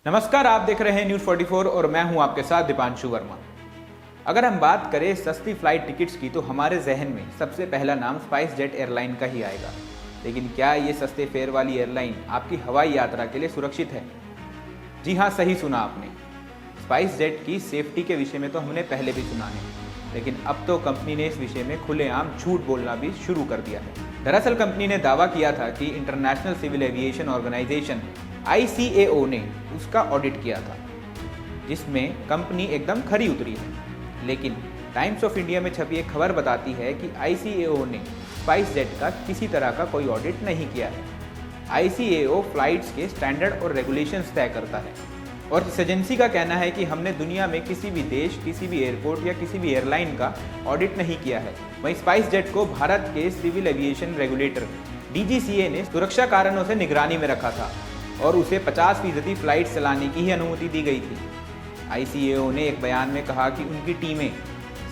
नमस्कार, आप देख रहे हैं न्यूज़ 44 और मैं हूं आपके साथ दीपांशु वर्मा। अगर हम बात करें सस्ती फ्लाइट टिकट्स की तो हमारे जहन में सबसे पहला नाम स्पाइस जेट एयरलाइन का ही आएगा। लेकिन क्या ये सस्ते फेयर वाली एयरलाइन आपकी हवाई यात्रा के लिए सुरक्षित है? जी हाँ, सही सुना आपने। स्पाइस जेट की सेफ्टी के विषय में तो हमने पहले भी सुना है, लेकिन अब तो कंपनी ने इस विषय में खुलेआम झूठ बोलना भी शुरू कर दिया है। दरअसल कंपनी ने दावा किया था कि International Civil Aviation Organization ICAO ने उसका ऑडिट किया था, जिसमें कंपनी एकदम खरी उतरी है। लेकिन टाइम्स ऑफ इंडिया में छपी एक खबर बताती है कि ICAO ने स्पाइस जेट का किसी तरह का कोई ऑडिट नहीं किया है। ICAO फ्लाइट्स के स्टैंडर्ड और रेगुलेशंस तय करता है और इस एजेंसी का कहना है कि हमने दुनिया में किसी भी देश, किसी भी एयरपोर्ट या किसी भी एयरलाइन का ऑडिट नहीं किया है। वहीं स्पाइस जेट को भारत के सिविल एविएशन रेगुलेटर DGCA ने सुरक्षा कारणों से निगरानी में रखा था और उसे 50% फ्लाइट चलाने की ही अनुमति दी गई थी। ICAO ने एक बयान में कहा कि उनकी टीमें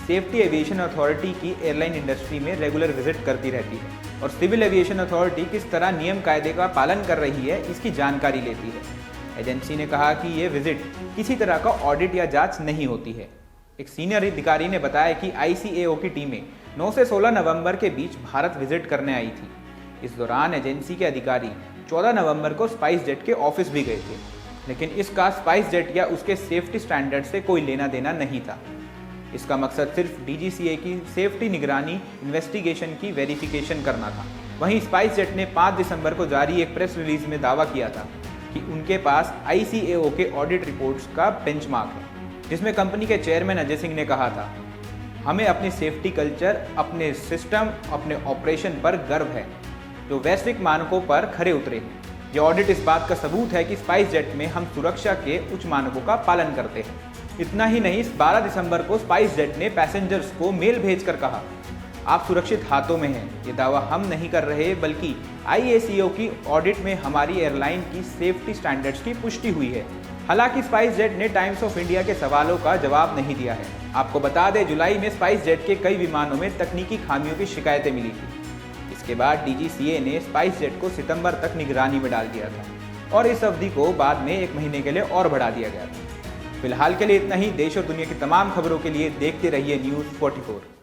सेफ्टी एविएशन अथॉरिटी की एयरलाइन इंडस्ट्री में रेगुलर विजिट करती रहती है और सिविल एविएशन अथॉरिटी किस तरह नियम कायदे का पालन कर रही है इसकी जानकारी लेती है। एजेंसी ने कहा कि ये विजिट किसी तरह का ऑडिट या जांच नहीं होती है। एक सीनियर अधिकारी ने बताया कि ICAO की टीमें 9 से 16 नवंबर के बीच भारत विजिट करने आई थी। इस दौरान एजेंसी के अधिकारी 14 नवंबर को स्पाइस जेट के ऑफिस भी गए थे, लेकिन इसका स्पाइस जेट या उसके सेफ्टी स्टैंडर्ड से कोई लेना देना नहीं था। इसका मकसद सिर्फ DGCA की सेफ्टी निगरानी इन्वेस्टिगेशन की वेरिफिकेशन करना था। वहीं स्पाइस जेट ने 5 दिसंबर को जारी एक प्रेस रिलीज में दावा किया था कि उनके पास ICAO के ऑडिट रिपोर्ट्स का बेंचमार्क है, जिसमें कंपनी के चेयरमैन अजय सिंह ने कहा था, हमें अपनी सेफ्टी कल्चर, अपने सिस्टम, अपने ऑपरेशन पर गर्व है जो वैश्विक मानकों पर खरे उतरे हैं। ये ऑडिट इस बात का सबूत है कि स्पाइस जेट में हम सुरक्षा के उच्च मानकों का पालन करते हैं। इतना ही नहीं, 12 दिसंबर को स्पाइस जेट ने पैसेंजर्स को मेल भेजकर कहा, आप सुरक्षित हाथों में हैं। ये दावा हम नहीं कर रहे, बल्कि ICAO की ऑडिट में हमारी एयरलाइन की सेफ्टी स्टैंडर्ड्स की पुष्टि हुई है। हालांकि स्पाइस जेट ने टाइम्स ऑफ इंडिया के सवालों का जवाब नहीं दिया है। आपको बता दें, जुलाई में स्पाइस जेट के कई विमानों में तकनीकी खामियों की शिकायतें मिली थी। इसके बाद DGCA ने स्पाइस जेट को सितंबर तक निगरानी में डाल दिया था और इस अवधि को बाद में 1 महीने के लिए और बढ़ा दिया गया था। फिलहाल के लिए इतना ही। देश और दुनिया की तमाम खबरों के लिए देखते रहिए न्यूज़ 44।